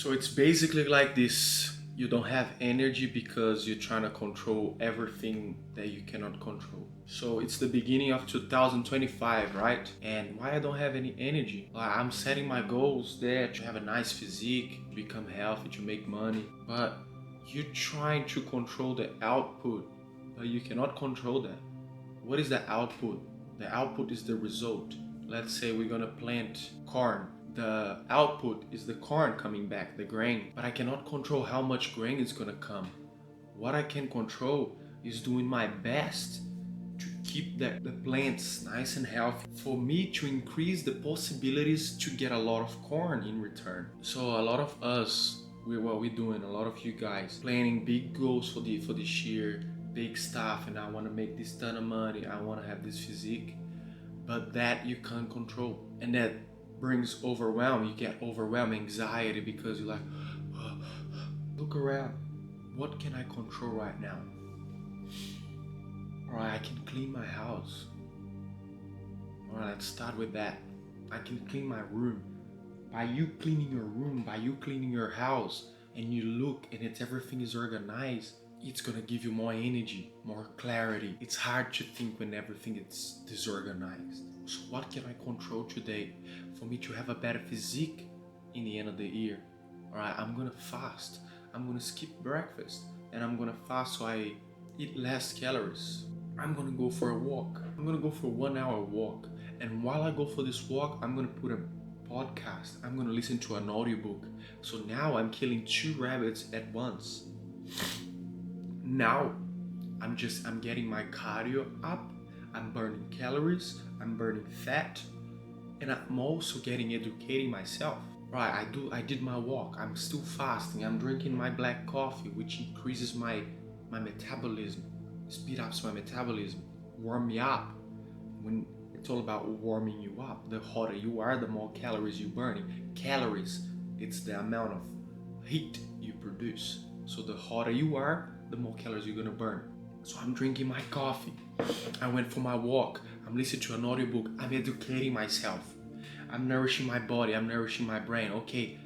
So it's basically like this. You don't have energy because you're trying to control everything that you cannot control. So it's the beginning of 2025, right? And why I don't have any energy? Like, I'm setting my goals there to have a nice physique, become healthy, to make money. But you're trying to control the output, but you cannot control that. What is the output? The output is the result. Let's say we're gonna plant corn. The output is the corn coming back, the grain. But I cannot control how much grain is gonna come. What I can control is doing my best to keep the plants nice and healthy for me to increase the possibilities to get a lot of corn in return. So a lot of us, what we're doing, a lot of you guys planning big goals for this year, big stuff, and I want to make this ton of money, I want to have this physique, but that you can't control, and that brings overwhelm. You get overwhelmed, anxiety, because you're like, look around, what can I control right now? Alright, I can clean my house. Alright, let's start with that. I can clean my room. By you cleaning your room, by you cleaning your house, and you look and everything is organized, it's gonna give you more energy, more clarity. It's hard to think when everything is disorganized. So what can I control today for me to have a better physique in the end of the year? Alright, I'm gonna fast. I'm gonna skip breakfast, and I'm gonna fast so I eat less calories. I'm gonna go for a walk. I'm gonna go for a 1 hour walk. And while I go for this walk, I'm gonna put a podcast. I'm gonna listen to an audiobook. So now I'm killing 2 rabbits at once. Now I'm getting my cardio up. I'm burning calories. I'm burning fat. And I'm also educating myself. Right, I did my walk. I'm still fasting. I'm drinking my black coffee, which increases my metabolism, speed ups my metabolism, warm me up. When it's all about warming you up, the hotter you are, the more calories you're burning. Calories, it's the amount of heat you produce. So the hotter you are, the more calories you're gonna burn. So I'm drinking my coffee. I went for my walk. I'm listening to an audiobook. I'm educating myself. I'm nourishing my body. I'm nourishing my brain. Okay,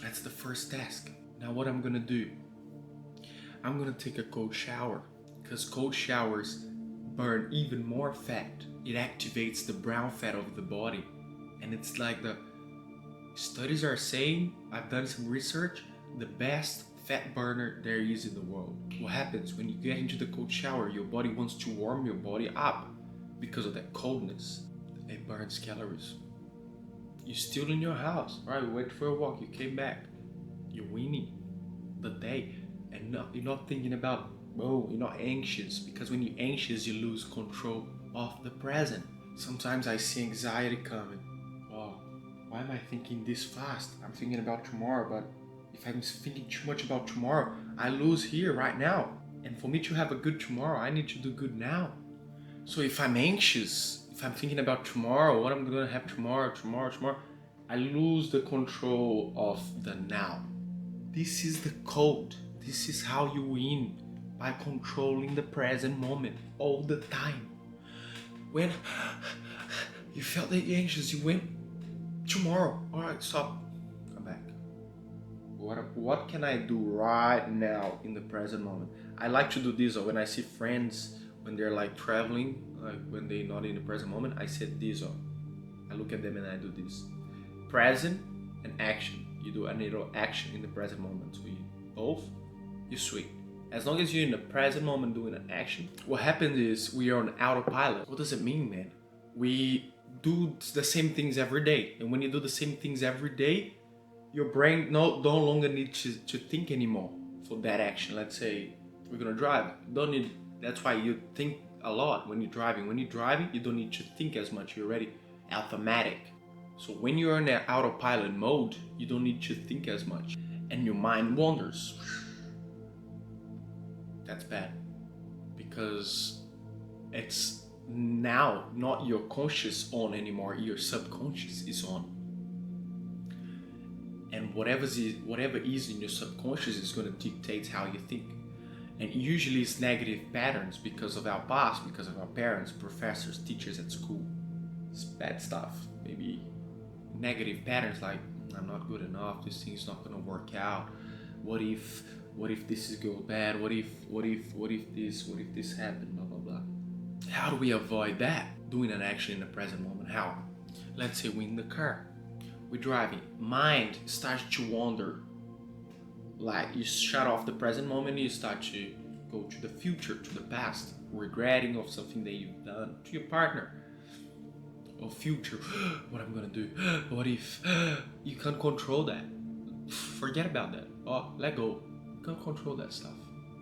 that's the first task. Now what I'm gonna do? I'm gonna take a cold shower, because cold showers burn even more fat. It activates the brown fat of the body. And it's like the studies are saying, I've done some research, the best fat burner there is in the world. What happens when you get into the cold shower? Your body wants to warm your body up because of that coldness. It burns calories. You're still in your house, right? You went for a walk, you came back. You're winning the day. And you're not thinking about, you're not anxious, because when you're anxious, you lose control of the present. Sometimes I see anxiety coming. Oh, why am I thinking this fast? I'm thinking about tomorrow, but if I'm thinking too much about tomorrow, I lose here right now. And for me to have a good tomorrow, I need to do good now. So if I'm anxious, if I'm thinking about tomorrow, what I'm gonna have tomorrow, I lose the control of the now. This is the code. This is how you win, by controlling the present moment all the time. When you felt that you're anxious, you went tomorrow. All right, stop. Come back. What can I do right now in the present moment? I like to do this when I see friends when they're like traveling, like when they're not in the present moment. I set this up. I look at them and I do this. Present and action. You do a little action in the present moment. So you both, you switch. As long as you're in the present moment doing an action, what happens is we are on autopilot. What does it mean, man? We do the same things every day. And when you do the same things every day, your brain no longer needs to think anymore for that action. Let's say we're gonna drive. That's why you think a lot when you're driving. When you're driving, you don't need to think as much. You're already automatic. So when you're in that autopilot mode, you don't need to think as much. And your mind wanders. That's bad. Because it's now not your conscious on anymore, your subconscious is on. And whatever is in your subconscious is going to dictate how you think. And usually it's negative patterns because of our past, because of our parents, professors, teachers at school. It's bad stuff. Maybe negative patterns like, I'm not good enough, this thing's not gonna work out. What if this is go bad? What if this happened? Blah blah blah. How do we avoid that? Doing an action in the present moment. How? Let's say we're in the car, we're driving, mind starts to wander. Like you shut off the present moment, you start to go to the future, to the past, regretting of something that you've done, to your partner, or future. What I'm gonna do? What if? You can't control that. Forget about that. Oh, let go. You can't control that stuff.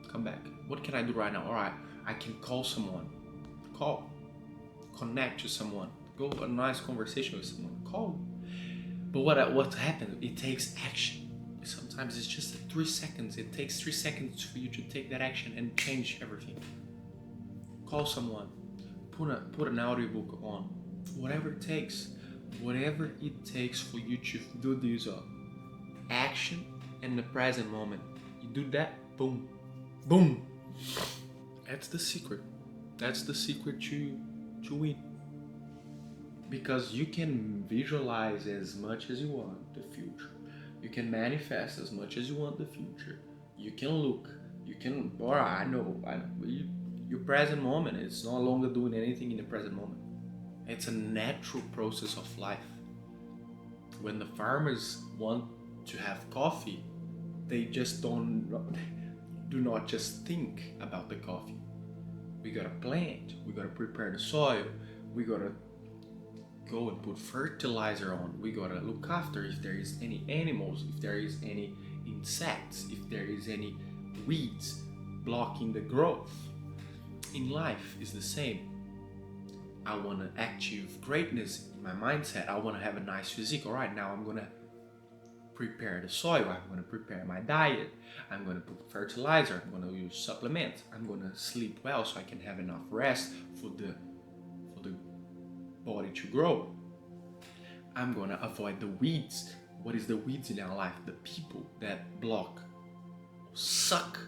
Come back. What can I do right now? All right, I can call someone. Call. Connect to someone. Go a nice conversation with someone. Call. But what happens? It takes action. Sometimes it's just 3 seconds. It takes 3 seconds for you to take that action and change everything. Call someone. Put an audiobook on. Whatever it takes. Whatever it takes for you to do this action in the present moment. You do that, boom. Boom. That's the secret. That's the secret to win. Because you can visualize as much as you want the future. You can manifest as much as you want the future. You can look. You can, or I know. Your present moment is no longer doing anything in the present moment. It's a natural process of life. When the farmers want to have coffee, they just do not just think about the coffee. We gotta plant, we gotta prepare the soil, we gotta go and put fertilizer on, we gotta look after if there is any animals, if there is any insects, if there is any weeds blocking the growth. In life is the same. I want to achieve greatness in my mindset. I want to have a nice physique. All right, now I'm going to prepare the soil. I'm going to prepare my diet. I'm going to put fertilizer. I'm going to use supplements. I'm going to sleep well so I can have enough rest for the body to grow. I'm going to avoid the weeds. What is the weeds in our life? The people that block, suck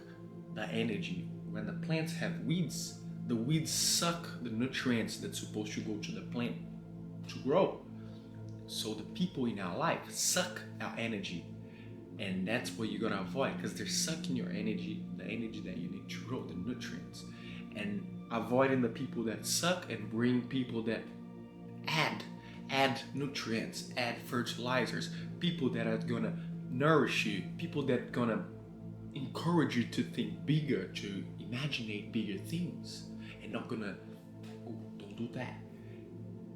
the energy. When the plants have weeds, the weeds suck the nutrients that's supposed to go to the plant to grow. So the people in our life suck our energy, and that's what you gotta avoid, because they're sucking your energy, the energy that you need to grow, the nutrients. And avoiding the people that suck and bring people that add nutrients, add fertilizers, people that are gonna nourish you, people that gonna encourage you to think bigger, to imagine bigger things, and not gonna, oh, don't do that.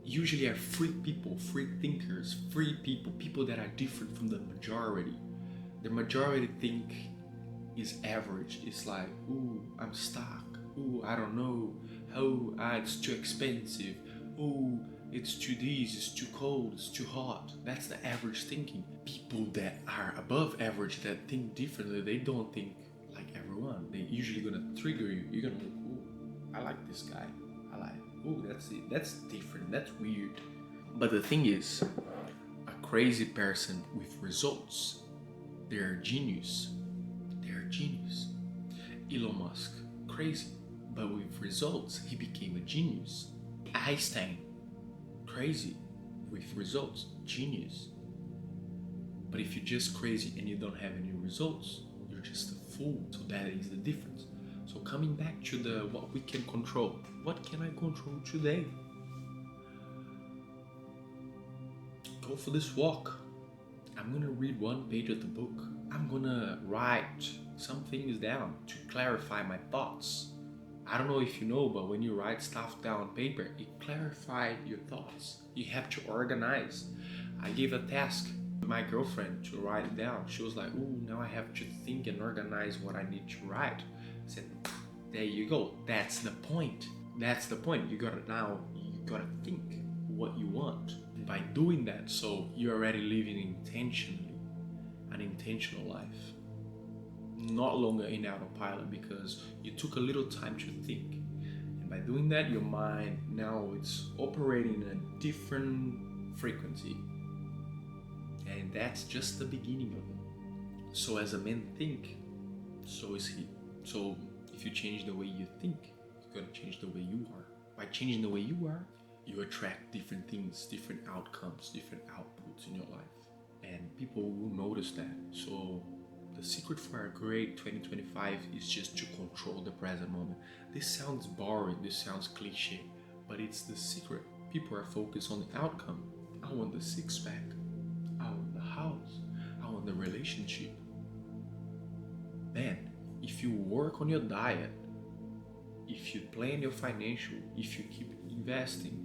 Usually are free people, free thinkers, free people that are different from the majority. The majority think is average. It's like, ooh, I'm stuck. Ooh, I don't know. Oh, it's too expensive. Ooh, it's too this, it's too cold, it's too hot. That's the average thinking. People that are above average, that think differently, they don't think like everyone. They're usually gonna trigger you. You're gonna look, ooh, I like this guy. I like, ooh, that's it. That's different. That's weird. But the thing is, a crazy person with results, they're a genius. They're a genius. Elon Musk, crazy, but with results, he became a genius. Einstein, crazy, with results, genius. But if you're just crazy and you don't have any results, you're just a fool. So that is the difference. So coming back to what we can control. What can I control today? Go for this walk. I'm gonna read one page of the book. I'm gonna write some things down to clarify my thoughts. I don't know if you know, but when you write stuff down on paper, it clarifies your thoughts. You have to organize. I gave a task to my girlfriend to write it down. She was like, ooh, now I have to think and organize what I need to write. I said, there you go. That's the point. That's the point. You gotta think what you want. And by doing that, so you're already living intentionally, an intentional life. Not longer in autopilot, because you took a little time to think. And by doing that, your mind now it's operating in a different frequency. And that's just the beginning of it. So as a man think, so is he. So if you change the way you think, you're gonna change the way you are. By changing the way you are, you attract different things, different outcomes, different outputs in your life. and people will notice that. So the secret for a great 2025 is just to control the present moment. This sounds boring, this sounds cliche, but it's the secret. People are focused on the outcome. I want the six pack, I want the house, I want the relationship. Man, if you work on your diet, if you plan your financial, if you keep investing,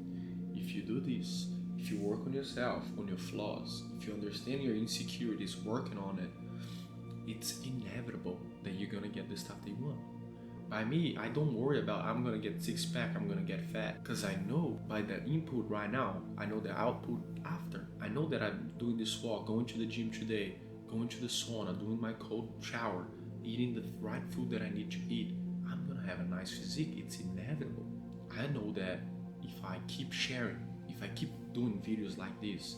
if you do this, if you work on yourself, on your flaws, if you understand your insecurities, working on it, it's inevitable that you're gonna get the stuff that you want. By me, I don't worry about I'm gonna get six pack, I'm gonna get fat, because I know by the input right now, I know the output after. I know that I'm doing this walk, going to the gym today, going to the sauna, doing my cold shower, eating the right food that I need to eat. I'm gonna have a nice physique. It's inevitable. I know that if I keep sharing, if I keep doing videos like this,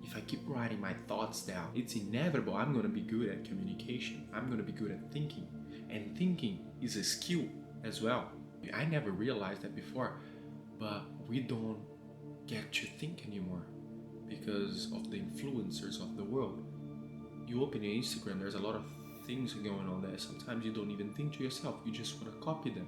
if I keep writing my thoughts down, it's inevitable I'm gonna be good at communication. I'm gonna be good at thinking. And thinking is a skill as well. I never realized that before, but we don't get to think anymore because of the influencers of the world. You open your Instagram, there's a lot of things going on there. Sometimes you don't even think to yourself, you just want to copy them.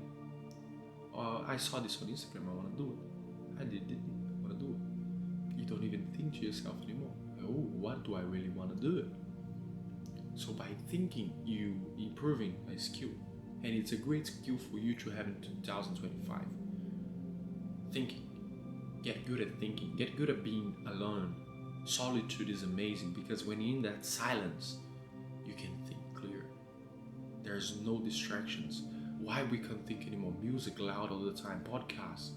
I saw this on Instagram, I want to do it. I did it, I want to do it. You don't even think to yourself anymore. Oh, what do I really want to do it? So by thinking, you improving a skill, and it's a great skill for you to have in 2025. Thinking. Get good at thinking. Get good at being alone. Solitude is amazing because when you're in that silence, you can think clear. There's no distractions. Why we can't think anymore? Music loud all the time, podcasts,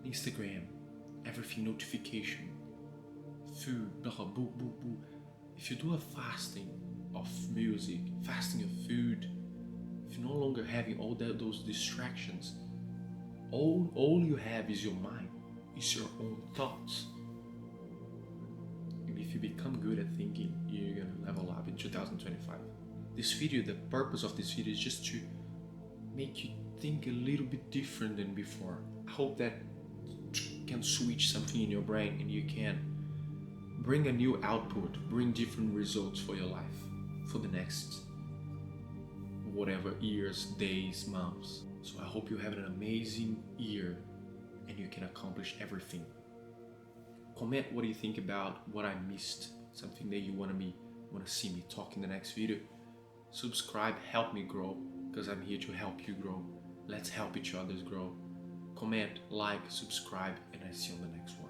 Instagram, everything notification, food, blah, boo, boo, boo. If you do a fasting of music, fasting of food, if you're no longer having all those distractions, all you have is your mind, is your own thoughts. And if you become good at thinking, you're gonna level up in 2025. This video, the purpose of this video is just to make you think a little bit different than before. I hope that can switch something in your brain and you can bring a new output, bring different results for your life for the next whatever years, days, months. So I hope you have an amazing year and you can accomplish everything. Comment what you think about what I missed, something that you want to see me talk in the next video. Subscribe, help me grow, because I'm here to help you grow. Let's help each other grow. Comment, like, subscribe, and I see you on the next one.